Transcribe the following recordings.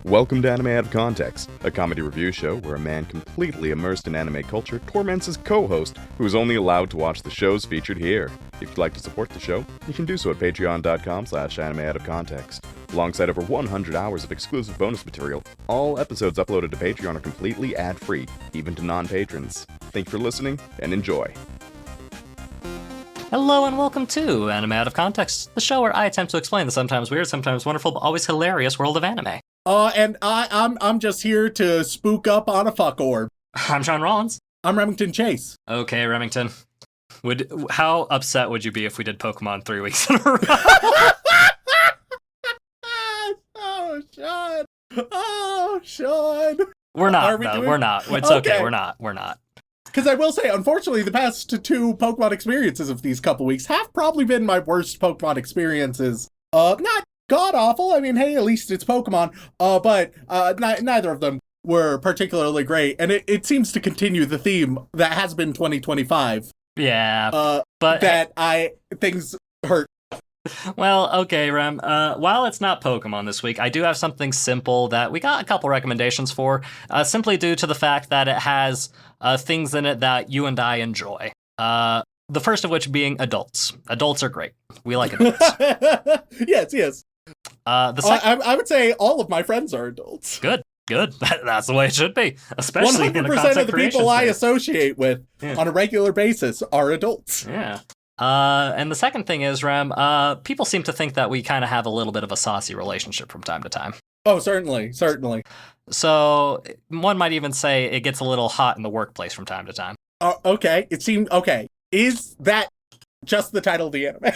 Welcome to Anime Out of Context, a comedy review show where a man completely immersed in anime culture torments his co-host, who is only allowed to watch the shows featured here. If you'd like to support the show, you can do so at patreon.com/animeoutofcontext. Alongside over 100 hours of exclusive bonus material, all episodes uploaded to Patreon are completely ad-free, even to non-patrons. Thank you for listening, and enjoy. Hello and welcome to Anime Out of Context, the show where I attempt to explain the sometimes weird, sometimes wonderful, but always hilarious world of anime. And I'm just here to spook up on a fuck orb. I'm Sean Rollins. I'm Remington Chase. Okay, Remington. How upset would you be if we did Pokemon 3 weeks in a row? Oh, Sean. Oh, Sean. We're not, though. We're not. It's okay. We're not. Because I will say, unfortunately, the past two Pokemon experiences of these couple weeks have probably been my worst Pokemon experiences. Not god-awful. I mean, hey, at least it's Pokemon. But neither of them were particularly great. And it seems to continue the theme that has been 2025. Yeah. But things hurt. Well, okay, Rem. While it's not Pokemon this week, I do have something simple that we got a couple recommendations for, simply due to the fact that it has things in it that you and I enjoy. The first of which being adults. Adults are great. We like adults. Yes. I would say all of my friends are adults. Good. That's the way it should be. Especially 100% in a content of the people I associate with on a regular basis are adults. Yeah. And the second thing is, Rem, people seem to think that we kind of have a little bit of a saucy relationship from time to time. Oh, certainly. So one might even say it gets a little hot in the workplace from time to time. Okay. It seemed okay. Is that just the title of the anime?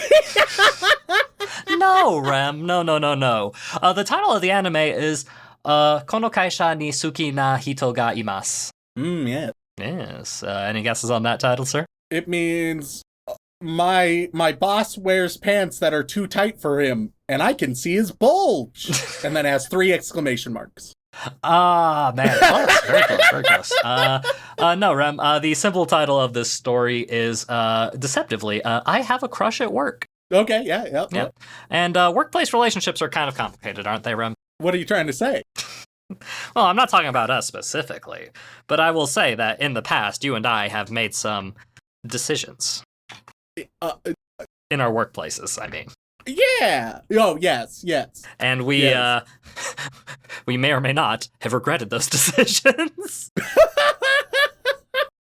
No, Rem. No. The title of the anime is Kono Kaisha ni Suki na Hito ga imasu. Yeah. Yes. Any guesses on that title, sir? It means my boss wears pants that are too tight for him, and I can see his bulge. And then it has 3 exclamation marks. Ah, man. Close. Very close. No, Rem. The simple title of this story is, deceptively, I Have a Crush at Work. Okay, yeah. And workplace relationships are kind of complicated, aren't they, Rem? What are you trying to say? Well, I'm not talking about us specifically, but I will say that in the past, you and I have made some decisions. In our workplaces, I mean. Yeah. Oh, yes. And we we may or may not have regretted those decisions.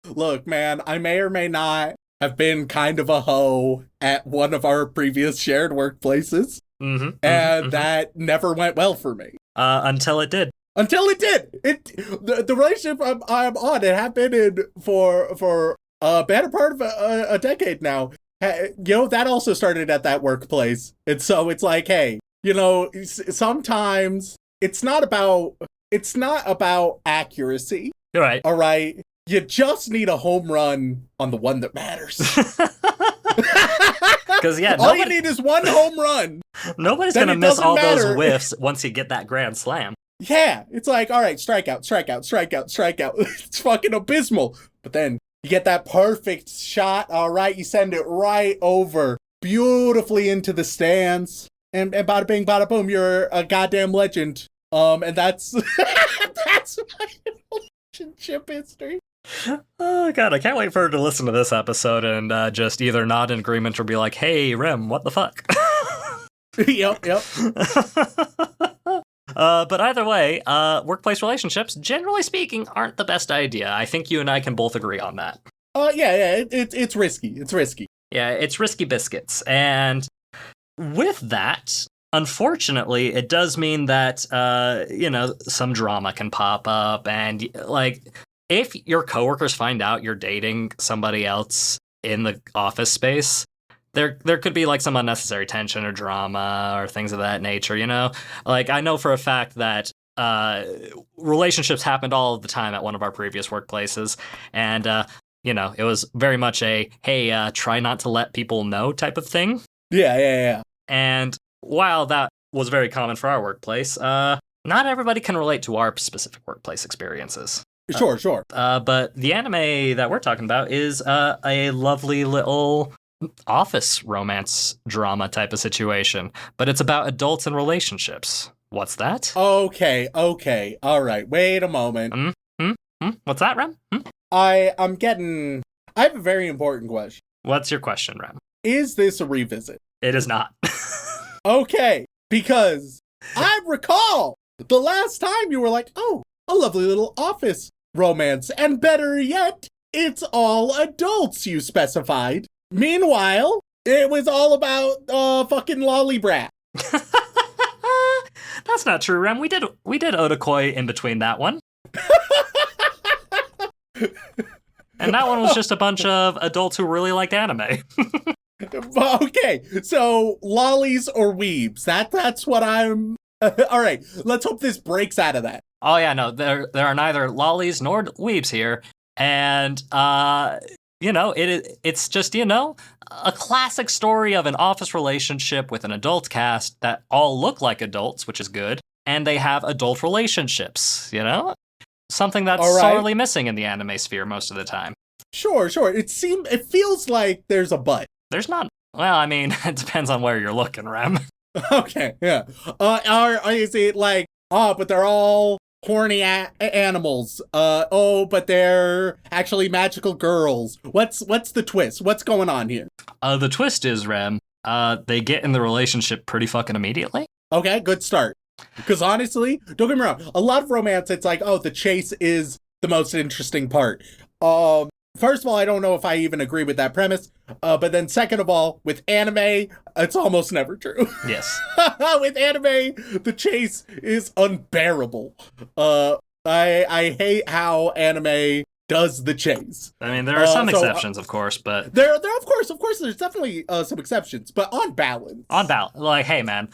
Look, man, I may or may not have been kind of a hoe at one of our previous shared workplaces. And that never went well for me. Until it did. The relationship I'm on, it had been in for a better part of a decade now. That also started at that workplace. And so it's like, hey, sometimes it's not about accuracy. You're right. All right. You just need a home run on the one that matters. Because, all you need is one home run. Nobody's going to miss all those whiffs once you get that grand slam. Yeah. It's like, all right, strikeout. It's fucking abysmal. But then you get that perfect shot, all right? You send it right over, beautifully into the stands, and bada bing, bada boom, you're a goddamn legend. And that's that's my relationship history. Oh, God, I can't wait for her to listen to this episode and just either nod in agreement or be like, hey, Rem, what the fuck? Yep. But either way, workplace relationships, generally speaking, aren't the best idea. I think you and I can both agree on that. Yeah, it's risky. Yeah, it's risky biscuits. And with that, unfortunately, it does mean that, some drama can pop up. And, if your coworkers find out you're dating somebody else in the office space, there could be some unnecessary tension or drama or things of that nature, I know for a fact that relationships happened all the time at one of our previous workplaces, and it was very much a hey, try not to let people know type of thing. Yeah. And while that was very common for our workplace, not everybody can relate to our specific workplace experiences. Sure. But the anime that we're talking about is a lovely little office romance drama type of situation, but it's about adults and relationships. What's that? Okay. All right. Wait a moment. What's that, Rem? I have a very important question. What's your question, Rem? Is this a revisit? It is not. Okay, because I recall the last time you were like, oh, a lovely little office romance, and better yet, it's all adults, you specified. Meanwhile, it was all about fucking lolly brat. That's not true, Rem. We did Otakoi in between that one. And that one was just a bunch of adults who really liked anime. Okay, so lollies or weebs. That's what I'm... All right, let's hope this breaks out of that. Oh yeah, no, there are neither lollies nor weebs here. And, it's just, a classic story of an office relationship with an adult cast that all look like adults, which is good. And they have adult relationships, Something that's sorely missing in the anime sphere most of the time. Sure. It feels like there's a but. There's not. Well, I mean, it depends on where you're looking, Rem. Okay, yeah. Is it like, but they're all horny animals. But they're actually magical girls. What's the twist? What's going on here? The twist is, Rem, they get in the relationship pretty fucking immediately. Okay, good start. Because honestly, don't get me wrong, a lot of romance, it's like, oh, the chase is the most interesting part. First of all, I don't know if I even agree with that premise. But then second of all, with anime, it's almost never true. Yes. With anime, the chase is unbearable. I hate how anime does the chase. I mean, there are some exceptions, of course, but... There of course, there's definitely some exceptions, but on balance. Like, hey, man,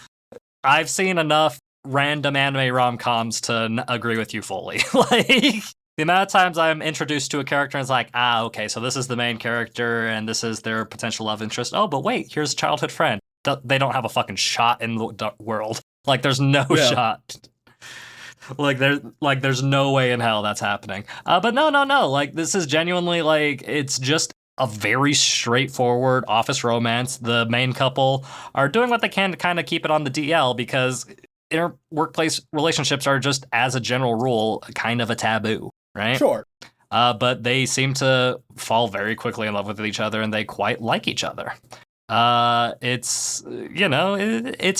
I've seen enough random anime rom-coms to agree with you fully. Like... The amount of times I'm introduced to a character and it's like, okay, so this is the main character and this is their potential love interest. Oh, but wait, here's a childhood friend. They don't have a fucking shot in the world. Like, there's no shot. There's no way in hell that's happening. But no. Like, this is genuinely, like, it's just a very straightforward office romance. The main couple are doing what they can to kind of keep it on the DL because workplace relationships are just, as a general rule, kind of a taboo. Right? Sure. But they seem to fall very quickly in love with each other, and they quite like each other. It's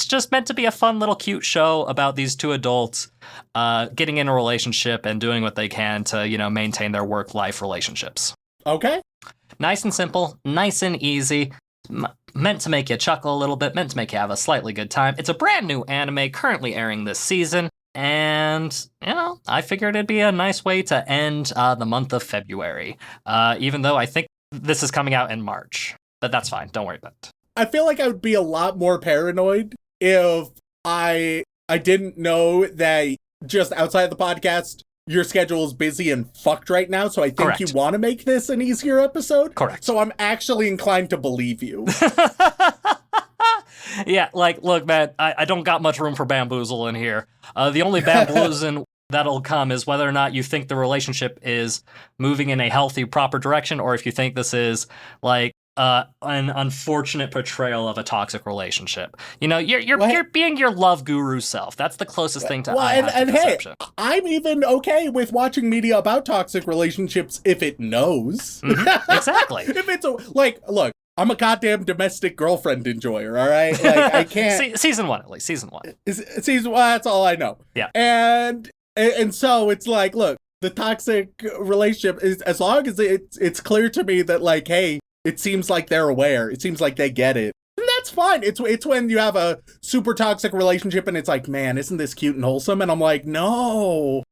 just meant to be a fun little cute show about these two adults getting in a relationship and doing what they can to, maintain their work-life relationships. Okay. Nice and simple, nice and easy. Meant to make you chuckle a little bit, meant to make you have a slightly good time. It's a brand new anime currently airing this season. And, I figured it'd be a nice way to end the month of February, even though I think this is coming out in March. But that's fine. Don't worry about it. I feel like I would be a lot more paranoid if I didn't know that just outside of the podcast, your schedule is busy and fucked right now. So I think Correct. You want to make this an easier episode. Correct. So I'm actually inclined to believe you. Yeah, like, look, man, I don't got much room for bamboozle in here. The only bamboozling that'll come is whether or not you think the relationship is moving in a healthy, proper direction, or if you think this is, like, an unfortunate portrayal of a toxic relationship. You're being your love guru self. That's the closest thing to perception. Hey, I'm even okay with watching media about toxic relationships if it knows. Mm-hmm, exactly. If it's look, I'm a goddamn domestic girlfriend enjoyer, all right? Like, I can't... Season 1, at least. Season 1. Season 1, that's all I know. Yeah. And so it's like, look, the toxic relationship is, as long as it's clear to me that, like, hey, it seems like they're aware. It seems like they get it. And that's fine. It's when you have a super toxic relationship and it's like, man, isn't this cute and wholesome? And I'm like, no.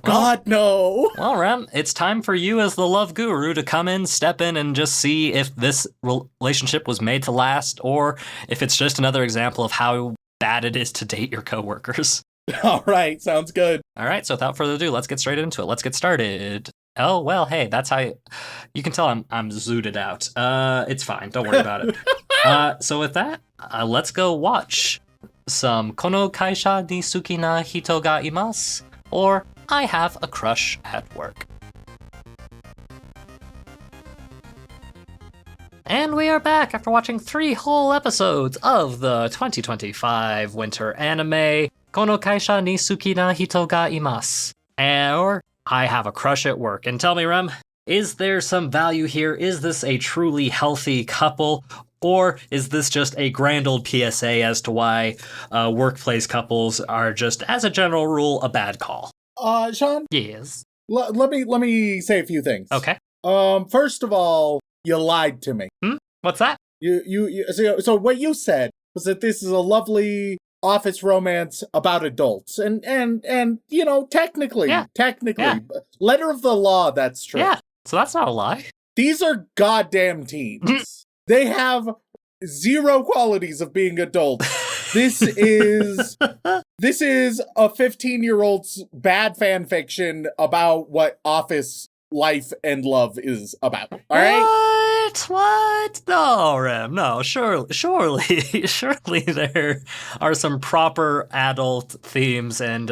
God, no. Well, Rem, it's time for you as the love guru to come in, step in, and just see if this relationship was made to last, or if it's just another example of how bad it is to date your coworkers. All right, sounds good. All right, so without further ado, let's get straight into it. Let's get started. Oh, well, hey, that's how you can tell I'm zooted out. It's fine. Don't worry about it. So with that, let's go watch some Kono Kaisha ni Suki na Hito ga imasu, or I Have a Crush at Work. And we are back after watching 3 whole episodes of the 2025 winter anime. Kono kaisha ni suki na hito ga imasu. Or I have a crush at work. And tell me, Rem, is there some value here? Is this a truly healthy couple? Or is this just a grand old PSA as to why workplace couples are just, as a general rule, a bad call? Sean? Yes. Let me say a few things. Okay. First of all, you lied to me. What's that? So what you said was that this is a lovely office romance about adults, and technically, Yeah. letter of the law, that's true. Yeah. So that's not a lie. These are goddamn teens. They have zero qualities of being adults. This is a 15-year-old's bad fan fiction about what office life and love is about. All right? What? No, Rem. No, surely there are some proper adult themes and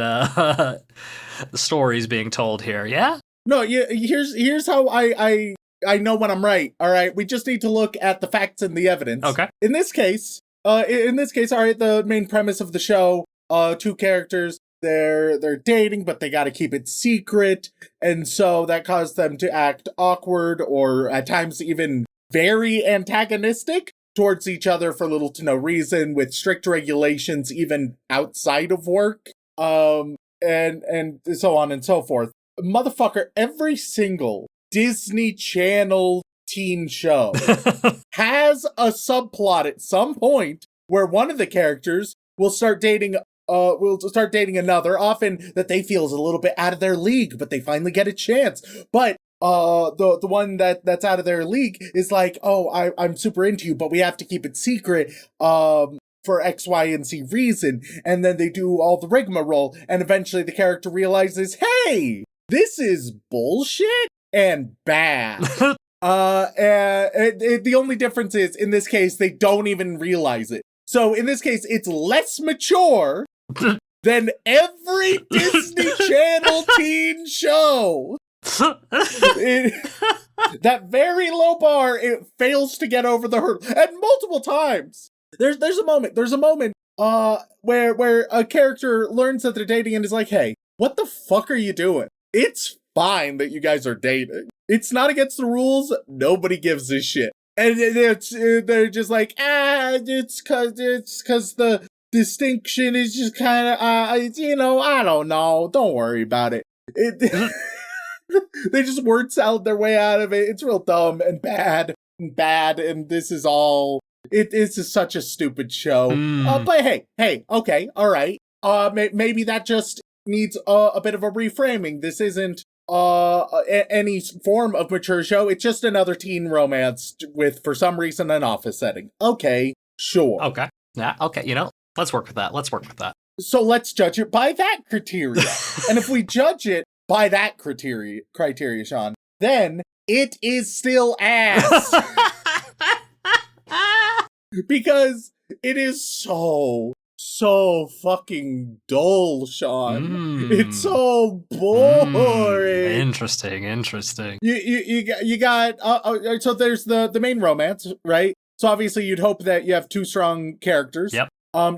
stories being told here. Yeah. No, here's how I know when I'm right. All right, we just need to look at the facts and the evidence. Okay. In this case, all right, the main premise of the show, two characters, they're dating, but they got to keep it secret, and so that caused them to act awkward or at times even very antagonistic towards each other for little to no reason, with strict regulations even outside of work, and so on and so forth. Motherfucker, every single Disney Channel teen show has a subplot at some point where one of the characters will start dating another, often that they feel is a little bit out of their league, but they finally get a chance. But the one that's out of their league is like, oh, I'm super into you, but we have to keep it secret for X, Y, and Z reason. And then they do all the rigmarole, and eventually the character realizes, hey, this is bullshit and bad. The only difference is, in this case, they don't even realize it. So in this case, it's less mature than every Disney Channel teen show. That very low bar, it fails to get over the hurdle, and multiple times. There's a moment where a character learns that they're dating and is like, hey, what the fuck are you doing? It's fine that you guys are dating. It's not against the rules. Nobody gives a shit. And they're just like, it's cause the distinction is just kind of, I don't know. Don't worry about it. They just word salad their way out of it. It's real dumb and bad. And this is all, it's just such a stupid show. But hey, okay, all right. Maybe that just needs a bit of a reframing. This isn't any form of mature show. It's just another teen romance with, for some reason, an office setting. Okay, sure. Okay. Yeah, okay, let's work with that. So let's judge it by that criteria. And if we judge it by that criteria, Sean, then it is still ass. Because it is so fucking dull, Sean. It's so boring. Interesting. You got so there's the main romance, right? So obviously you'd hope that you have two strong characters. Yep.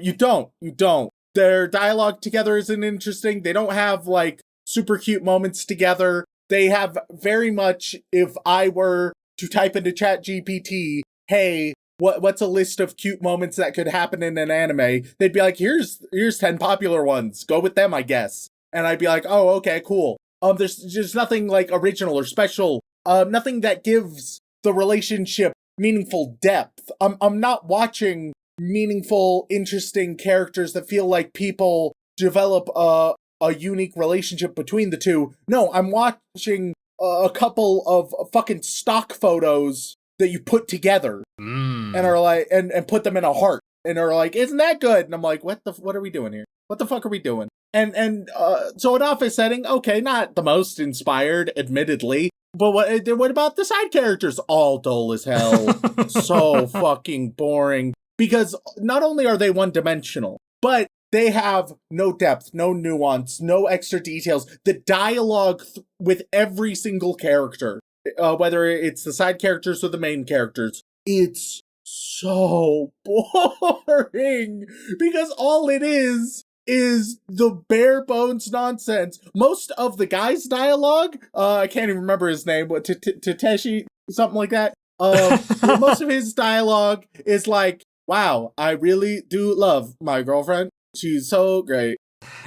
You don't. Their dialogue together isn't interesting. They don't have like super cute moments together. They have very much, if I were to type into ChatGPT, hey, what's a list of cute moments that could happen in an anime? They'd be like, here's 10 popular ones. Go with them, I guess. And I'd be like, oh, okay, cool. There's just nothing like original or special. Nothing that gives the relationship meaningful depth. I'm not watching meaningful, interesting characters that feel like people develop a unique relationship between the two. No, I'm watching a couple of fucking stock photos that you put together and are like, and put them in a heart and are like, isn't that good? And I'm like, what are we doing here? What the fuck are we doing? And so an office setting, okay, not the most inspired, admittedly, but what about the side characters? All dull as hell. So fucking boring. Because not only are they one-dimensional, but they have no depth, no nuance, no extra details. The dialogue with every single character, whether it's the side characters or the main characters, it's so boring. Because all it is is the bare bones nonsense. Most of the guy's dialogue, I can't even remember his name, but Tateshi, something like that. Most of his dialogue is like, wow, I really do love my girlfriend. She's so great.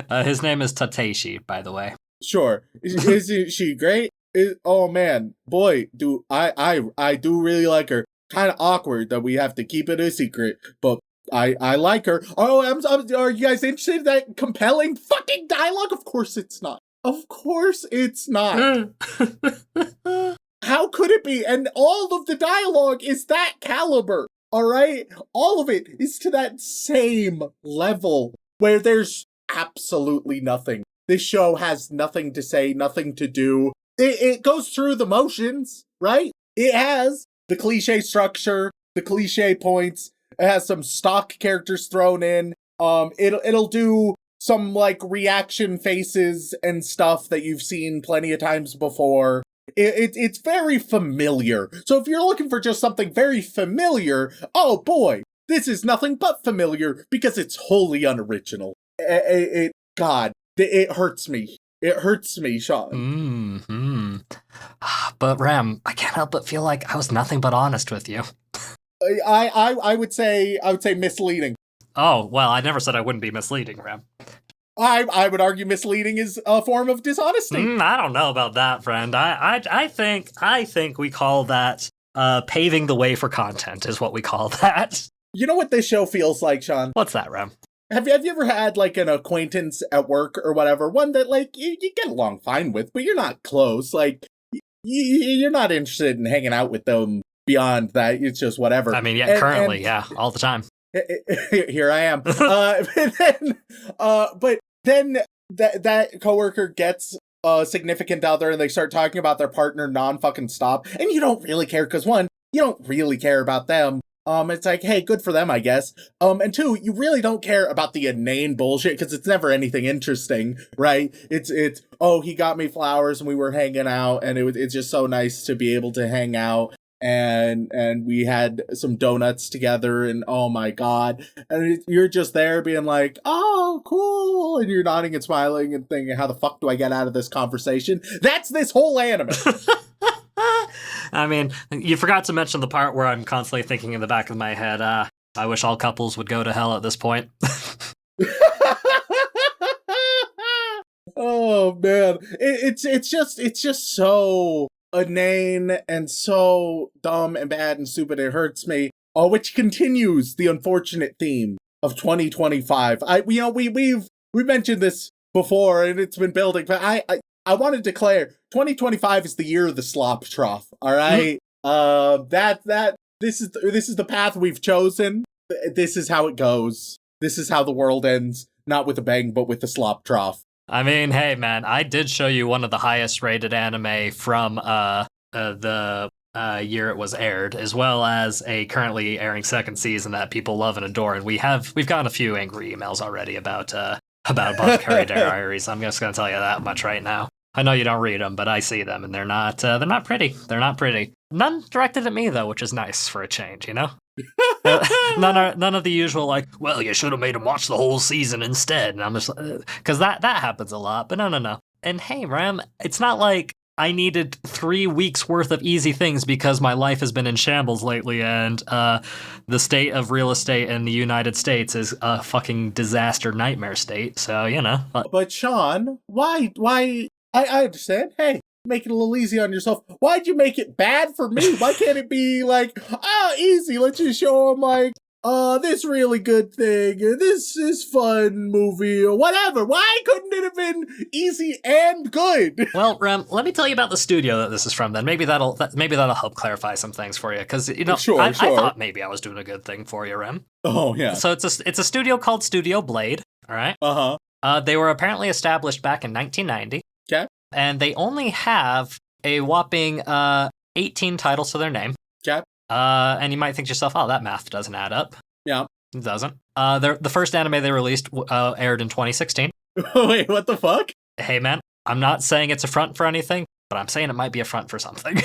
His name is Tateshi, by the way. Sure. Isn't she great? Oh man, boy, do I do really like her. Kind of awkward that we have to keep it a secret, but I like her. Oh, are you guys interested in that compelling fucking dialogue? Of course it's not. Of course it's not. How could it be? And all of the dialogue is that caliber, all right? All of it is to that same level where there's absolutely nothing. This show has nothing to say, nothing to do. It goes through the motions, right? It has the cliche structure, the cliche points. It has some stock characters thrown in. It'll do some like reaction faces and stuff that you've seen plenty of times before. It's very familiar. So if you're looking for just something very familiar, oh boy, this is nothing but familiar because it's wholly unoriginal. God, it hurts me. It hurts me, Sean. Mm-hmm. But Rem, I can't help but feel like I was nothing but honest with you. I would say misleading. Oh, well, I never said I wouldn't be misleading, Rem. I would argue misleading is a form of dishonesty. I don't know about that, friend. I think we call that paving the way for content is what we call that. You know what this show feels like, Sean? What's that, Rem? Have you ever had like an acquaintance at work or whatever, one that like you get along fine with, but you're not close, like you're not interested in hanging out with them beyond that. It's just whatever. I mean, yeah, currently, yeah, all the time. Here I am. But then that coworker gets a significant other and they start talking about their partner non-fucking stop, and you don't really care because one, you don't really care about them. It's like, hey, good for them, I guess. And two, you really don't care about the inane bullshit because it's never anything interesting, right? It's, oh, he got me flowers and we were hanging out and it's just so nice to be able to hang out. And we had some donuts together and oh my God. And you're just there being like, oh, cool. And you're nodding and smiling and thinking, how the fuck do I get out of this conversation? That's this whole anime. I mean, you forgot to mention the part where I'm constantly thinking in the back of my head, I wish all couples would go to hell at this point. Oh man. It's just so inane and so dumb and bad and stupid it hurts me. Oh, which continues the unfortunate theme of 2025. We've mentioned this before and it's been building, but I want to declare 2025 is the year of the slop trough. All right. This is the path we've chosen. This is how it goes. This is how the world ends. Not with a bang, but with the slop trough. I mean, hey man, I did show you one of the highest rated anime from the year it was aired, as well as a currently airing second season that people love and adore. And we've gotten a few angry emails already about Apothecary Diaries. I'm just gonna tell you that much right now. I know you don't read them, but I see them, and they're not pretty. They're not pretty. None directed at me though, which is nice for a change, you know. None of the usual like, well, you should have made him watch the whole season instead. And I'm just because that happens a lot. But no. And hey, Ram, it's not like I needed 3 weeks worth of easy things because my life has been in shambles lately, and the state of real estate in the United States is a fucking disaster nightmare state. So you know. But Sean, why? I understand. Hey, make it a little easy on yourself. Why'd you make it bad for me? Why can't it be like, easy? Let's just show them like, this really good thing, this is fun movie, or whatever. Why couldn't it have been easy and good? Well, Rem, let me tell you about the studio that this is from. Then maybe that'll help clarify some things for you. Because you know, sure. I thought maybe I was doing a good thing for you, Rem. Oh yeah. So it's a studio called Studio Blade. All right. They were apparently established back in 1990. Okay. And they only have a whopping 18 titles to their name. Okay. And you might think to yourself, oh, that math doesn't add up. Yeah. It doesn't. The first anime they released aired in 2016. Wait, what the fuck? Hey, man, I'm not saying it's a front for anything, but I'm saying it might be a front for something.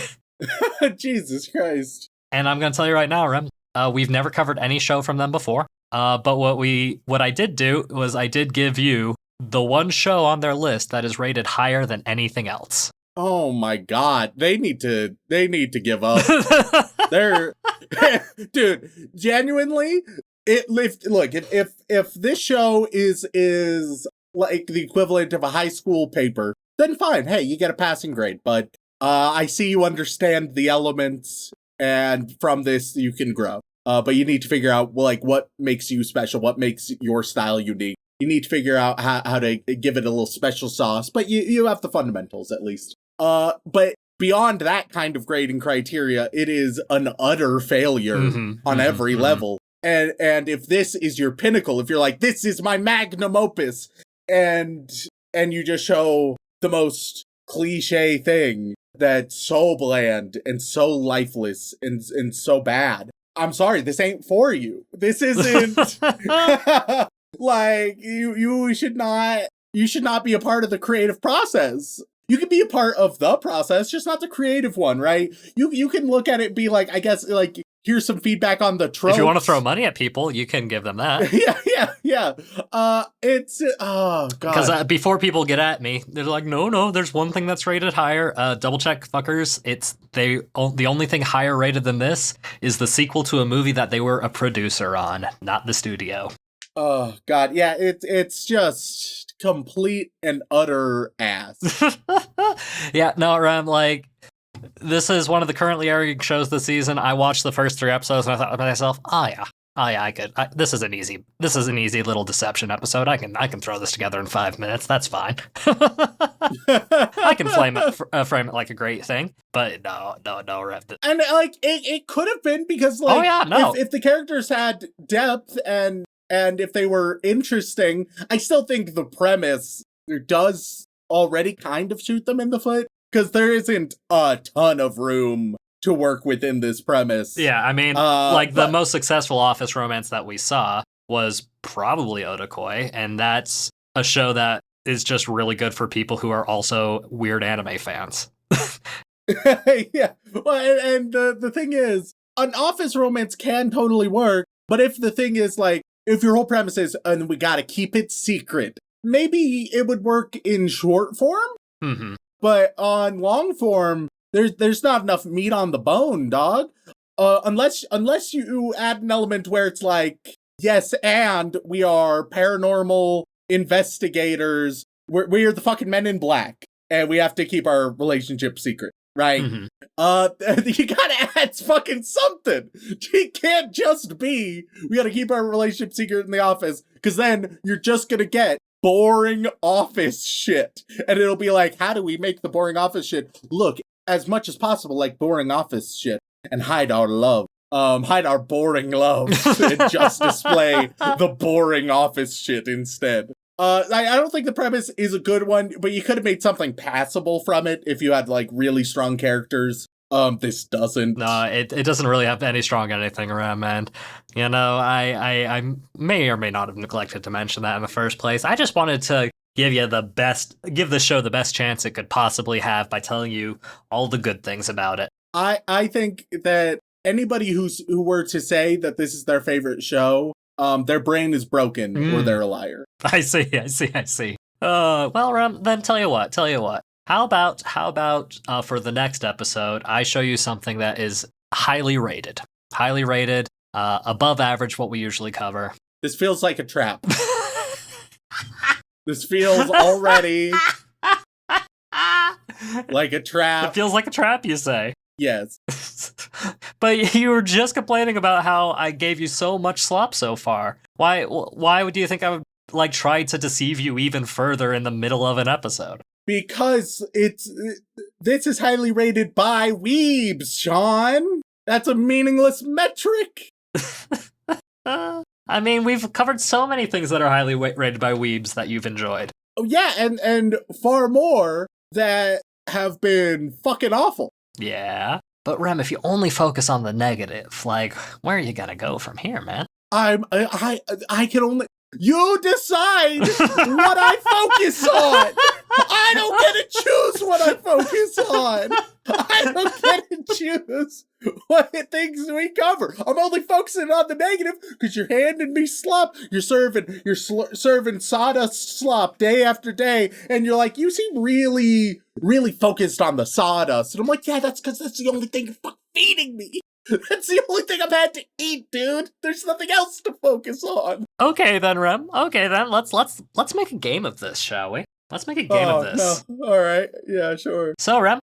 Jesus Christ. And I'm going to tell you right now, Rem, we've never covered any show from them before. But what I did do was I did give you the one show on their list that is rated higher than anything else. Oh my god, they need to give up. They're dude, genuinely, if this show is like the equivalent of a high school paper, then fine. Hey, you get a passing grade, but I see you understand the elements, and from this you can grow. But you need to figure out like what makes you special, what makes your style unique. You need to figure out how to give it a little special sauce, but you have the fundamentals at least. But beyond that kind of grading criteria, it is an utter failure on every level. And if this is your pinnacle, if you're like, this is my magnum opus, and you just show the most cliche thing that's so bland and so lifeless and so bad, I'm sorry, this ain't for you. This isn't like you should not be a part of the creative process. You can be a part of the process, just not the creative one, right? You can look at it and be like, I guess, like, here's some feedback on the tropes. If you want to throw money at people, you can give them that. Yeah. It's, oh, God. Because before people get at me, they're like, no, there's one thing that's rated higher. Double check, fuckers. The only thing higher rated than this is the sequel to a movie that they were a producer on, not the studio. Oh, God. Yeah, it's just complete and utter ass. Yeah, no, Rem, like, this is one of the currently airing shows this season. I watched the first 3 episodes and I thought to myself, I could. This is an easy little deception episode. I can throw this together in 5 minutes. That's fine. I can frame it like a great thing. But no, Rem. And like it could have been because like, oh yeah, no. If the characters had depth and if they were interesting, I still think the premise does already kind of shoot them in the foot, because there isn't a ton of room to work within this premise. Yeah, I mean, the most successful office romance that we saw was probably Otakoi, and that's a show that is just really good for people who are also weird anime fans. Yeah, well, and the thing is, an office romance can totally work, but if the thing is like, if your whole premise is, and we gotta keep it secret, maybe it would work in short form. Mm-hmm. But on long form, there's not enough meat on the bone, dog. Unless you add an element where it's like, yes, and we are paranormal investigators. We're the fucking Men in Black, and we have to keep our relationship secret, right? Mm-hmm. You gotta add fucking something. It can't just be, we gotta keep our relationship secret in the office, because then you're just gonna get boring office shit. And it'll be like, how do we make the boring office shit look as much as possible like boring office shit and hide our love? Hide our boring love and just display the boring office shit instead. I don't think the premise is a good one, but you could have made something passable from it if you had like really strong characters. This doesn't. No, it doesn't really have any strong anything around, man. You know, I may or may not have neglected to mention that in the first place. I just wanted to give the show the best chance it could possibly have by telling you all the good things about it. I think that anybody who were to say that this is their favorite show, their brain is broken or they're a liar. I see. Well, Ram, then tell you what. How about for the next episode, I show you something that is highly rated, above average what we usually cover. This feels like a trap. This feels already like a trap. It feels like a trap, you say? Yes. But you were just complaining about how I gave you so much slop so far. Why do you think I would like try to deceive you even further in the middle of an episode? Because this is highly rated by weebs, Sean. That's a meaningless metric. I mean, we've covered so many things that are highly rated by weebs that you've enjoyed. Oh yeah, and far more that have been fucking awful. Yeah, but Rem, if you only focus on the negative, like, where are you gonna go from here, man? I can only. You decide what I focus on. I don't get to choose what I focus on. I don't get to choose what things things we cover. I'm only focusing on the negative because you're handing me slop. You're serving sawdust slop day after day, and you're like, you seem really, really focused on the sawdust. And I'm like, yeah, that's because that's the only thing you're feeding me. That's the only thing I've had to eat, dude. There's nothing else to focus on. Okay then, Rem. Okay then, let's make a game of this, shall we? Let's make a game of this. No. All right. Yeah, sure. So, Rem,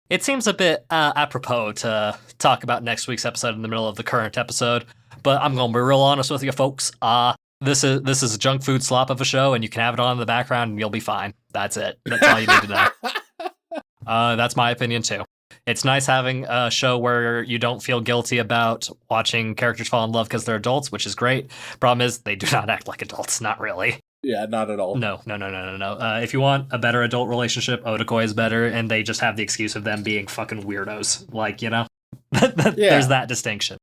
it seems a bit apropos to talk about next week's episode in the middle of the current episode, but I'm gonna be real honest with you, folks. This is a junk food slop of a show, and you can have it on in the background, and you'll be fine. That's it. That's all you need to know. That's my opinion too. It's nice having a show where you don't feel guilty about watching characters fall in love because they're adults, which is great. Problem is, they do not act like adults. Not really. Yeah, not at all. No. If you want a better adult relationship, Otakoi is better, and they just have the excuse of them being fucking weirdos. There's that distinction.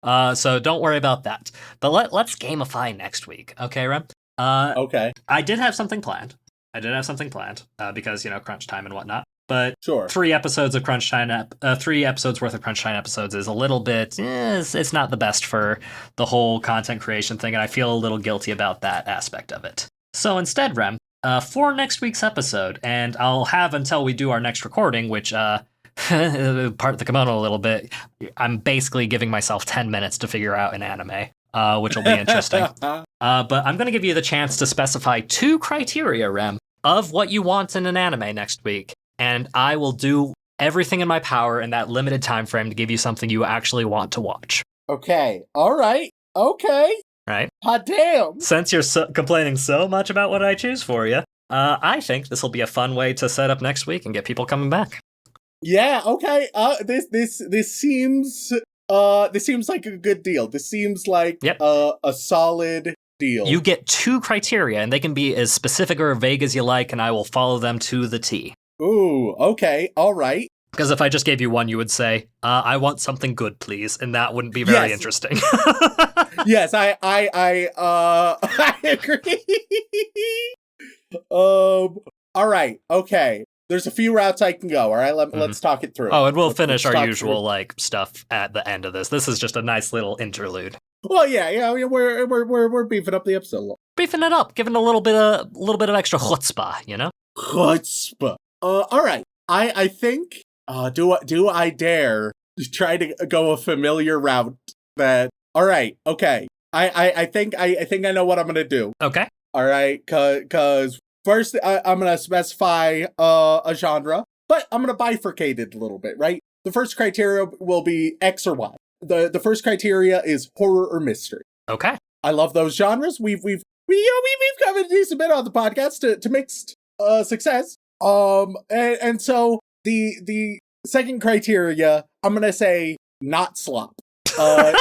So don't worry about that. But let's gamify next week, okay, Rem? Okay. I did have something planned. Because, crunch time and whatnot. But sure. 3 episodes of Crunch Time, 3 episodes worth of Crunch Time episodes is a little bit, it's not the best for the whole content creation thing, and I feel a little guilty about that aspect of it. So instead, Rem, for next week's episode, and I'll have until we do our next recording, which, part the kimono a little bit, I'm basically giving myself 10 minutes to figure out an anime, which will be interesting. But I'm going to give you the chance to specify 2 criteria, Rem, of what you want in an anime next week. And I will do everything in my power in that limited time frame to give you something you actually want to watch. Okay. All right. Okay. Right? Hot damn. Since you're complaining so much about what I choose for you, I think this will be a fun way to set up next week and get people coming back. Yeah. Okay. This seems like a good deal. This seems like a solid deal. You get 2 criteria, and they can be as specific or vague as you like, and I will follow them to the T. Ooh, okay, all right. Because if I just gave you one, you would say, I want something good, please, and that wouldn't be very interesting. Yes, I agree. All right, okay. There's a few routes I can go, all right? Let's talk it through. Oh, and we'll finish our usual, stuff at the end of this. This is just a nice little interlude. Well, yeah, we're beefing up the episode. Beefing it up, giving a little bit of extra chutzpah, Chutzpah. All right. I think. Do I dare try to go a familiar route? That. All right. Okay. I think I know what I'm gonna do. Okay. All right. Cause first I'm gonna specify a genre, but I'm gonna bifurcate it a little bit. Right. The first criteria will be X or Y. The first criteria is horror or mystery. Okay. I love those genres. We've covered a decent bit on the podcast to mixed success. And so the second criteria, I'm gonna say not slop. And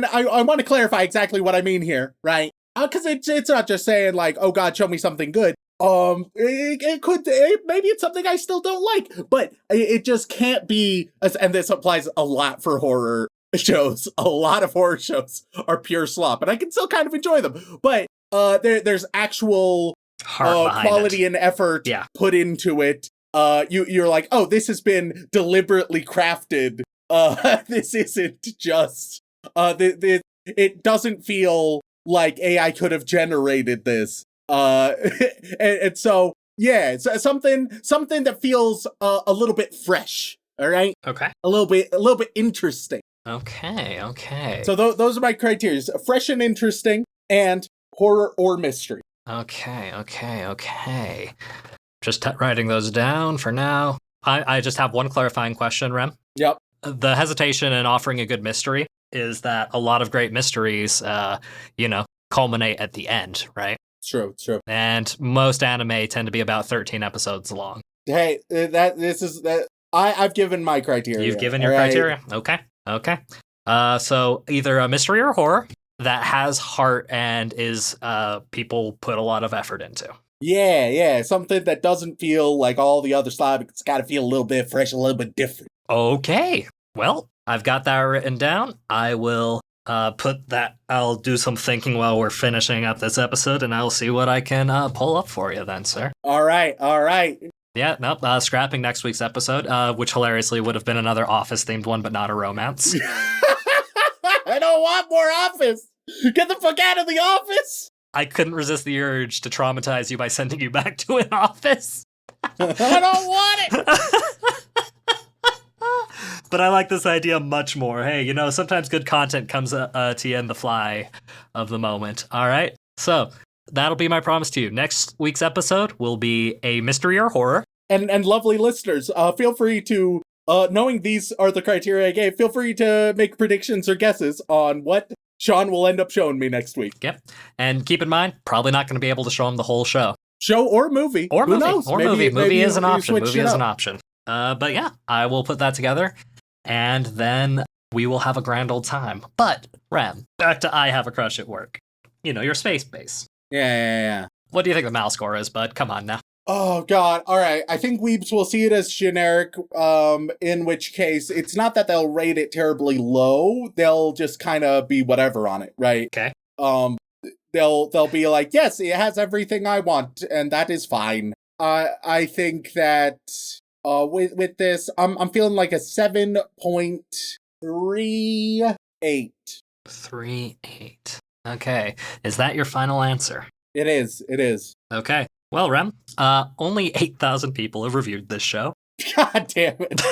I want to clarify exactly what I mean here, right? Because it's not just saying like, oh God, show me something good. Maybe it's something I still don't like, but it just can't be. And this applies a lot for horror shows. A lot of horror shows are pure slop, and I can still kind of enjoy them. But there's actual quality and effort put into it. You're like, oh, this has been deliberately crafted. This isn't just it doesn't feel like AI could have generated this. And so yeah, it's something that feels a little bit fresh. All right. Okay. A little bit interesting. Okay. So those are my criteria: fresh and interesting, and horror or mystery. Okay. Just writing those down for now. I just have one clarifying question, Rem. Yep. The hesitation in offering a good mystery is that a lot of great mysteries, culminate at the end, right? True. And most anime tend to be about 13 episodes long. Hey, I've given my criteria. You've given your criteria? Okay. So either a mystery or horror that has heart and is people put a lot of effort into. Yeah. Something that doesn't feel like all the other stuff. It's got to feel a little bit fresh, a little bit different. Okay. Well, I've got that written down. I will put that. I'll do some thinking while we're finishing up this episode, and I'll see what I can pull up for you then, sir. All right. Yeah, nope. Scrapping next week's episode, which hilariously would have been another Office-themed one, but not a romance. I don't want more Office. Get the fuck out of the Office. I couldn't resist the urge to traumatize you by sending you back to an office. I don't want it. But I like this idea much more. Hey, you know, sometimes good content comes to you in the fly of the moment. All right? So that'll be my promise to you. Next week's episode will be a mystery or horror. And lovely listeners, feel free to, knowing these are the criteria I gave, feel free to make predictions or guesses on what Sean will end up showing me next week. Yep. And keep in mind, probably not going to be able to show him the whole show. Show or movie. Or Who movie. knows? Or maybe, movie. Movie is an option. Switch Movie it is up. an option. But yeah, I will put that together, and then we will have a grand old time. But, Rem, back to I Have a Crush at Work. You know, your space base. Yeah. What do you think the mouse score is, bud? Come on now. Oh, God. All right. I think Weebs will see it as generic, in which case it's not that they'll rate it terribly low. They'll just kind of be whatever on it, right? Okay. They'll be like, yes, it has everything I want, and that is fine. I think that with this, I'm feeling like a 7.38. 3.8. Okay. Is that your final answer? It is. Okay. Well, Rem, only 8,000 people have reviewed this show. God damn it.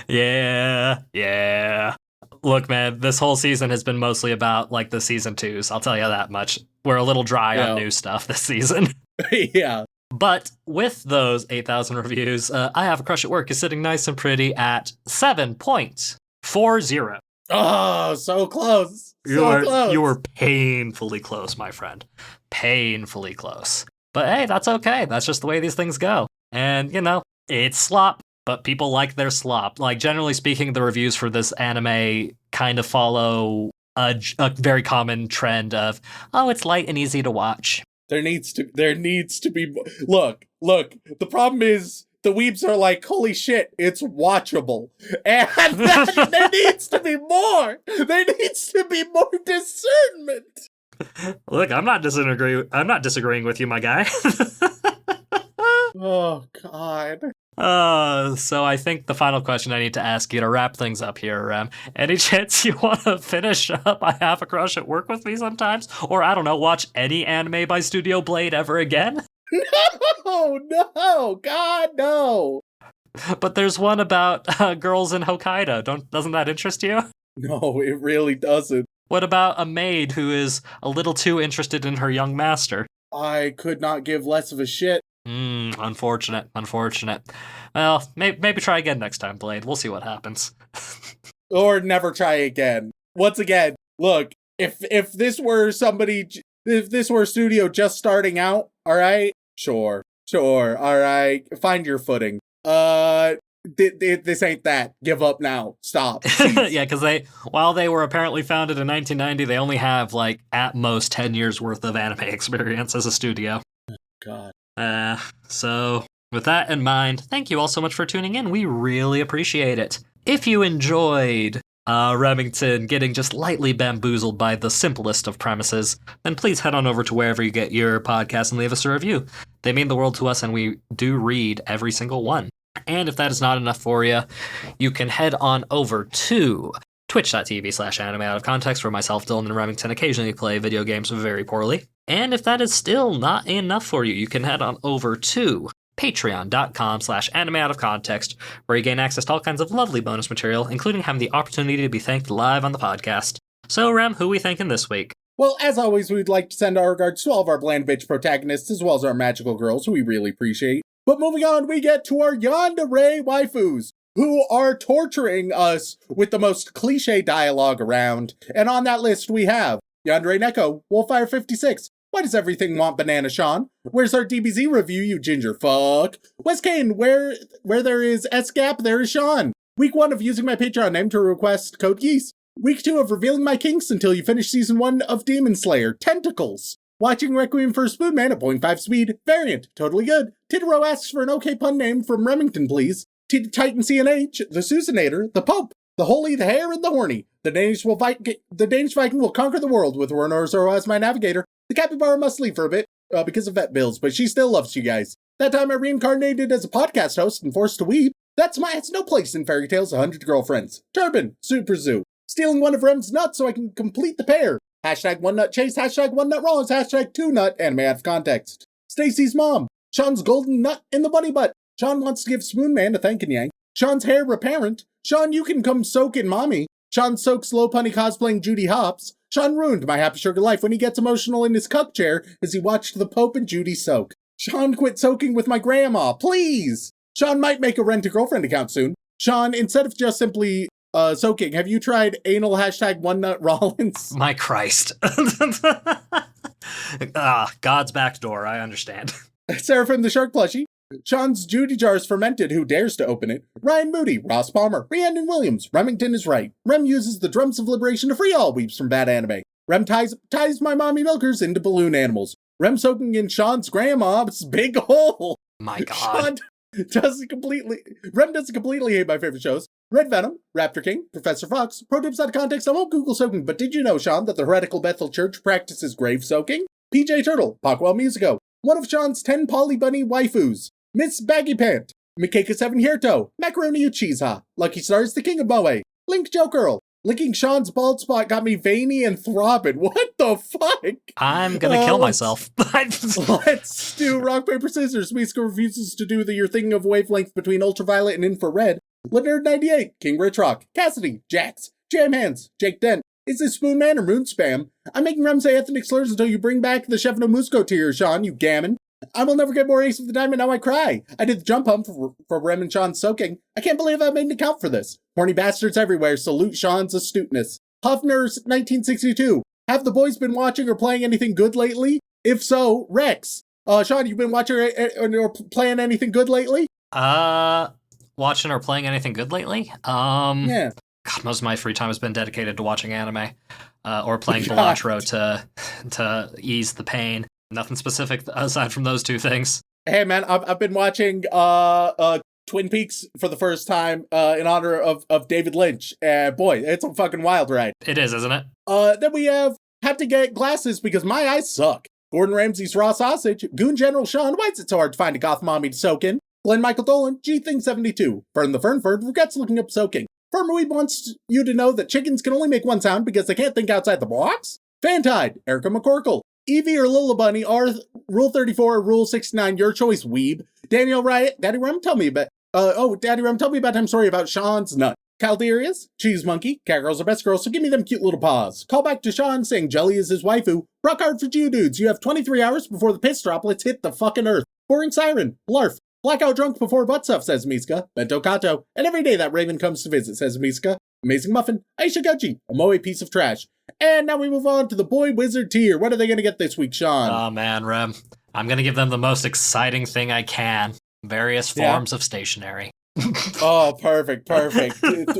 Yeah. Look, man, this whole season has been mostly about, like, the season 2s. I'll tell you that much. We're a little dry on new stuff this season. Yeah. But with those 8,000 reviews, I Have a Crush at Work is sitting nice and pretty at 7.40. Oh, so close. You were painfully close, my friend. Painfully close. But hey, that's okay. That's just the way these things go. And, you know, it's slop, but people like their slop. Like, generally speaking, the reviews for this anime kind of follow a very common trend of, oh, it's light and easy to watch. There needs to be look, the problem is the weebs are like, holy shit, it's watchable. And there needs to be more. There needs to be more discernment. Look, I'm not disagreeing with you, my guy. Oh, God. So I think the final question I need to ask you to wrap things up here, any chance you want to finish up I Have a Crush at Work with me sometimes? Or, I don't know, watch any anime by Studio Blade ever again? No, God, no. But there's one about girls in Hokkaido. Doesn't that interest you? No, it really doesn't. What about a maid who is a little too interested in her young master? I could not give less of a shit. Unfortunate. Well, maybe try again next time, Blade. We'll see what happens. Or never try again. Once again, look, if this were a studio just starting out, all right? Sure, all right. Find your footing. This ain't that. Give up now. Stop. Yeah, because while they were apparently founded in 1990, they only have, like, at most 10 years worth of anime experience as a studio. God. So with that in mind, thank you all so much for tuning in. We really appreciate it. If you enjoyed Remington getting just lightly bamboozled by the simplest of premises, then please head on over to wherever you get your podcast and leave us a review. They mean the world to us, and we do read every single one. And if that is not enough for you, you can head on over to twitch.tv/animeoutofcontext, where myself, Dylan, and Remington occasionally play video games very poorly. And if that is still not enough for you, you can head on over to patreon.com/animeoutofcontext, where you gain access to all kinds of lovely bonus material, including having the opportunity to be thanked live on the podcast. So, Rem, who we thanking this week? Well, as always, we'd like to send our regards to all of our bland bitch protagonists, as well as our magical girls, who we really appreciate. But moving on, we get to our yandere waifus, who are torturing us with the most cliche dialogue around. And on that list, we have Yandere Neko, Wolfire56. Why does everything want banana, Sean? Where's our DBZ review, you ginger fuck? Wes Kane, where there is S-Gap, there is Sean. Week 1 of using my Patreon name to request Code Geese. Week 2 of revealing my kinks until you finish Season 1 of Demon Slayer, Tentacles. Watching Requiem for a Spoonman at 0.5 speed, variant, totally good. Titaro asks for an okay pun name from Remington, please. Titan CNH, the Susanator, the Pope, the Holy, the Hare, and the Horny. The Danish Viking will conquer the world with Rornor Zoro as my navigator. The capybara must leave for a bit. because of vet bills, but she still loves you guys. That time I reincarnated as a podcast host and forced to weep. That's no place in Fairy Tale's 100 Girlfriends. Turban, Super Zoo. Stealing one of Rem's nuts so I can complete the pair. Hashtag one nut chase, hashtag one nut Rollins, hashtag two nut, anime out of context. Stacy's mom. Sean's golden nut in the bunny butt. Sean wants to give Spoon Man a thank and yank. Sean's hair reparent. Sean, you can come soak in mommy. Sean soaks Low Punny cosplaying Judy Hopps. Sean ruined my happy sugar life when he gets emotional in his cup chair as he watched the Pope and Judy soak. Sean quit soaking with my grandma, please! Sean might make a rent-a-girlfriend account soon. Sean, instead of just simply soaking, have you tried anal hashtag one nut Rollins? My Christ. God's back door, I understand. Seraphim the Shark plushie. Sean's Judy jar is fermented, who dares to open it? Ryan Moody, Ross Palmer, Rhiannon Williams, Remington is right. Rem uses the drums of liberation to free all weeps from bad anime. Rem ties my mommy milkers into balloon animals. Rem soaking in Sean's grandma's big hole. My God. Rem doesn't completely hate my favorite shows. Red Venom, Raptor King, Professor Fox, Pro Tips Out of Context, I won't Google soaking, but did you know, Sean, that the heretical Bethel Church practices grave soaking? PJ Turtle, Pockwell Musico, one of Sean's 10 Polly Bunny waifus, Miss Baggy Pant, Mikeka 7 Hierto, Macaroni Uchiha, Lucky Stars the King of Moe, Link Joe Girl, licking Sean's bald spot got me veiny and throbbing. What the fuck? I'm gonna kill myself. Let's do rock, paper, scissors. Miska refuses to do the you're thinking of wavelength between ultraviolet and infrared. Leonard 98, King Rich Rock, Cassidy, Jax, Jam Hands, Jake Dent. Is this Spoon Man or Moon Spam? I'm making Rem say ethnic slurs until you bring back the Chef No Musco tier, Sean, you gammon. I will never get more Ace of the Diamond, now I cry. I did the jump hump for Rem and Sean soaking. I can't believe I made an account for this. Horny bastards everywhere salute Sean's astuteness. Huffner's 1962. Have the boys been watching or playing anything good lately? If so, Rex. Sean, you been watching or playing anything good lately? Watching or playing anything good lately? Yeah. God, most of my free time has been dedicated to watching anime. Or playing Balatro to ease the pain. Nothing specific aside from those two things. Hey man, I've been watching Twin Peaks for the first time in honor of David Lynch. Boy, it's a fucking wild ride. It is, isn't it? Then we had to get glasses because my eyes suck. Gordon Ramsay's raw sausage, Goon General Sean, why is it so hard to find a goth mommy to soak in? Glenn Michael Dolan, G-Thing72. Fern the Fernford regrets looking up soaking. Fernweed wants you to know that chickens can only make one sound because they can't think outside the box. Fantide, Erica McCorkle. Evie or Lillabunny are Rule 34 or Rule 69, your choice, weeb. Daniel Riot, Daddy Rum, tell me about, I'm sorry about Sean's nut. Calderius, Cheese Monkey, Catgirls are best girls, so give me them cute little paws. Call back to Sean saying Jelly is his waifu. Rock hard for you dudes, you have 23 hours before the piss droplets hit the fucking earth. Boring Siren, Blarf. Blackout drunk before butt stuff, says Miska. Bento Kato. And every day that Raven comes to visit, says Miska. Amazing Muffin, Aisha Gucci, a Moe piece of trash. And now we move on to the Boy Wizard tier. What are they going to get this week, Sean? Oh man, Rem. I'm going to give them the most exciting thing I can. Various forms of stationery. Oh, perfect.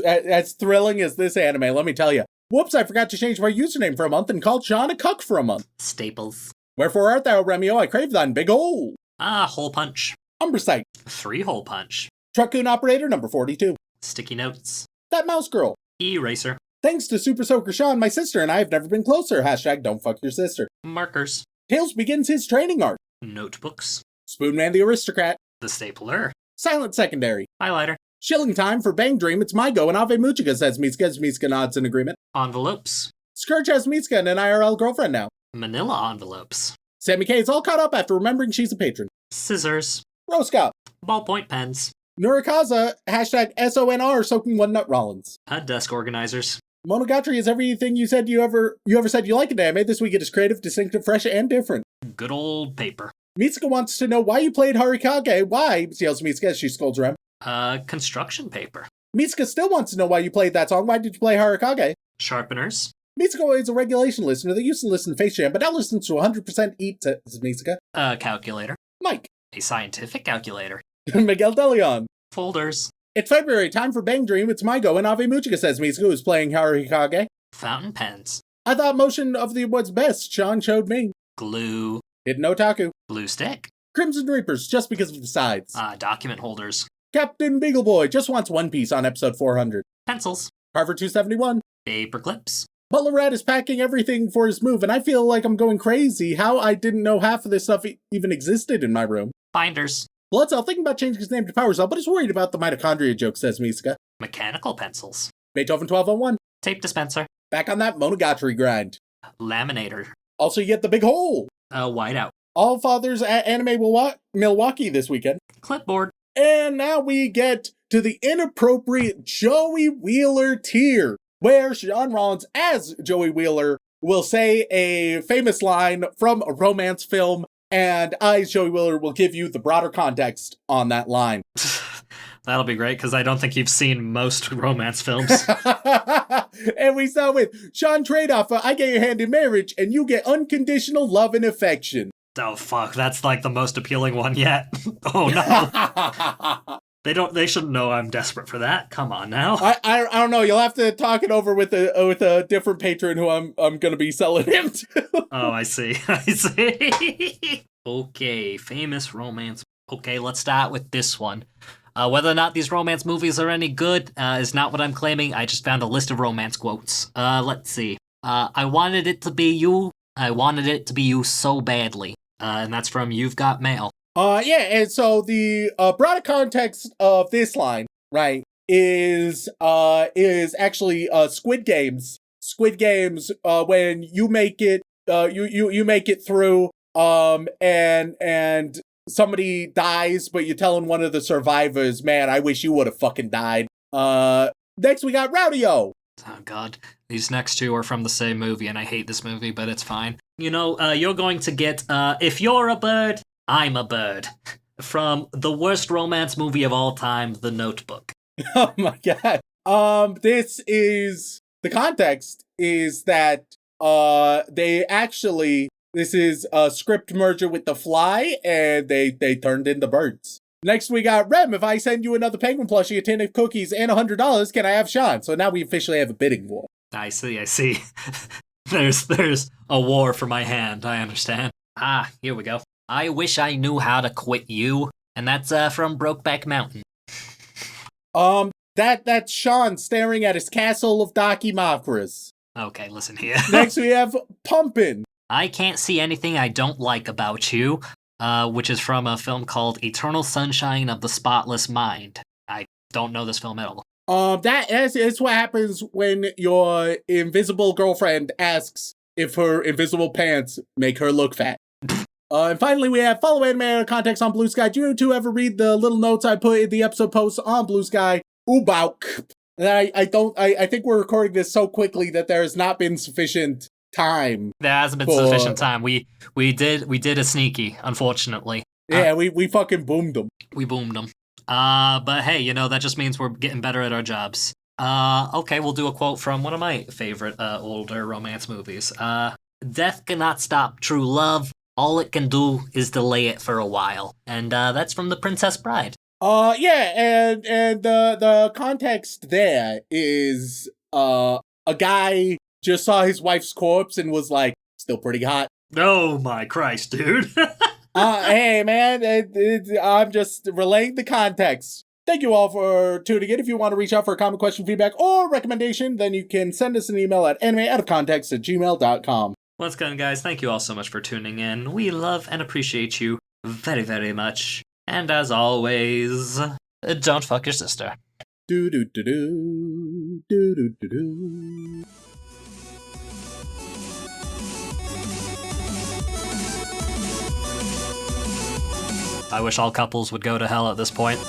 As thrilling as this anime, let me tell you. Whoops, I forgot to change my username for a month and called Sean a cuck for a month. Staples. Wherefore art thou, Remio? I crave thine big hole. Hole punch. Umbrasite. 3-hole punch. Truckoon operator number 42. Sticky notes. That mouse girl. Eraser. Thanks to Super Soaker Sean, my sister and I have never been closer. Hashtag don't fuck your sister. Markers. Tails begins his training arc. Notebooks. Spoonman the Aristocrat. The stapler. Silent Secondary. Highlighter. Shilling time for Bang Dream. It's my go and Ave Mujiga, says Miska as Miska nods in agreement. Envelopes. Scourge has Miska and an IRL girlfriend now. Manila envelopes. Sammy K is all caught up after remembering she's a patron. Scissors. Roscop. Ballpoint pens. Nurikaza, hashtag SONR, soaking one nut Rollins. Desk organizers. Monogatari is everything you said you ever said you like in anime. This week it is creative, distinctive, fresh, and different. Good old paper. Mitsuka wants to know why you played Harikage. Why? Yells Mitsuka as she scolds Rem. Construction paper. Mitsuka still wants to know why you played that song. Why did you play Harikage? Sharpeners. Mitsuka is a regulation listener that used to listen to Face Jam, but now listens to 100% Eat, says Mitsuka. Calculator. Mike. A scientific calculator. Miguel Deleon. Folders. It's February, time for Bang Dream. It's my go, and Ave Mujiga, says Mitsuka, who's playing Harikage. Fountain pens. I thought motion of the was best. Sean showed me. Glue. Hidden Otaku. Glue stick. Crimson Reapers, just because of the sides. Document holders. Captain Beagleboy just wants One Piece on episode 400. Pencils. Carver 271. Paper clips. Butler Rat is packing everything for his move, and I feel like I'm going crazy. How I didn't know half of this stuff even existed in my room. Binders. Bloodcell thinking about changing his name to Power Cell, but is worried about the mitochondria joke, says Misuka. Mechanical pencils. Beethoven 1201. Tape dispenser. Back on that Monogatari grind. Laminator. Also, you get the big hole. Whiteout. All Fathers at Anime Milwaukee this weekend. Clipboard. And now we get to the inappropriate Joey Wheeler tier, where Sean Rollins, as Joey Wheeler, will say a famous line from a romance film, and I, as Joey Wheeler, will give you the broader context on that line. That'll be great, because I don't think you've seen most romance films. And we start with Sean trade-off for I get your hand in marriage, and you get unconditional love and affection. Oh, fuck, that's like the most appealing one yet. Oh, no. They shouldn't know I'm desperate for that. Come on now. I don't know. You'll have to talk it over with a different patron who I'm gonna be selling him to. Oh, I see. I see. Okay, famous romance. Okay, let's start with this one. Whether or not these romance movies are any good is not what I'm claiming. I just found a list of romance quotes. Let's see. I wanted it to be you. I wanted it to be you so badly. And that's from You've Got Mail. Yeah, and so the broader context of this line, right, is actually Squid Games. Squid Games, when you make it, you make it through, and somebody dies, but you're telling one of the survivors, man, I wish you would have fucking died. Next we got Rowdy-O. Oh, God. These next two are from the same movie, and I hate this movie, but it's fine. You know, you're going to get, If You're a Bird, I'm a Bird, from the worst romance movie of all time, The Notebook. Oh my god. This is, the context is that, this is a script merger with The Fly, and they turned into birds. Next, we got Rem. If I send you another penguin plushie, a tin of cookies, and $100, can I have Sean? So now we officially have a bidding war. I see. There's a war for my hand, I understand. Ah, here we go. I wish I knew how to quit you. And that's from Brokeback Mountain. That's Sean staring at his castle of Dakimakras. Okay, listen here. Next, we have Pumpin'. I can't see anything I don't like about you. Which is from a film called Eternal Sunshine of the Spotless Mind. I don't know this film at all. That's what happens when your invisible girlfriend asks if her invisible pants make her look fat. And finally, we have follow anime context on Blue Sky. Do you two ever read the little notes I put in the episode posts on Blue Sky? Oobauk. And I think we're recording this so quickly that there has not been sufficient time. There hasn't been sufficient time. We did a sneaky, unfortunately. Yeah, we fucking boomed them. We boomed them. But hey, you know, that just means we're getting better at our jobs. Okay, we'll do a quote from one of my favorite older romance movies. Death cannot stop true love. All it can do is delay it for a while. And that's from The Princess Bride. Yeah, and the context there is a guy just saw his wife's corpse and was like, still pretty hot. Oh my Christ, dude. Hey, man, I'm just relaying the context. Thank you all for tuning in. If you want to reach out for a comment, question, feedback, or recommendation, then you can send us an email at animeoutofcontext@gmail.com. Once again, guys, thank you all so much for tuning in. We love and appreciate you very, very much. And as always, don't fuck your sister. Do do do do do do do do. I wish all couples would go to hell at this point.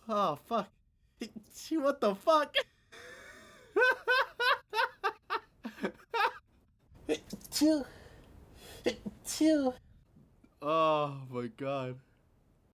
Oh, fuck. What the fuck? Oh my god.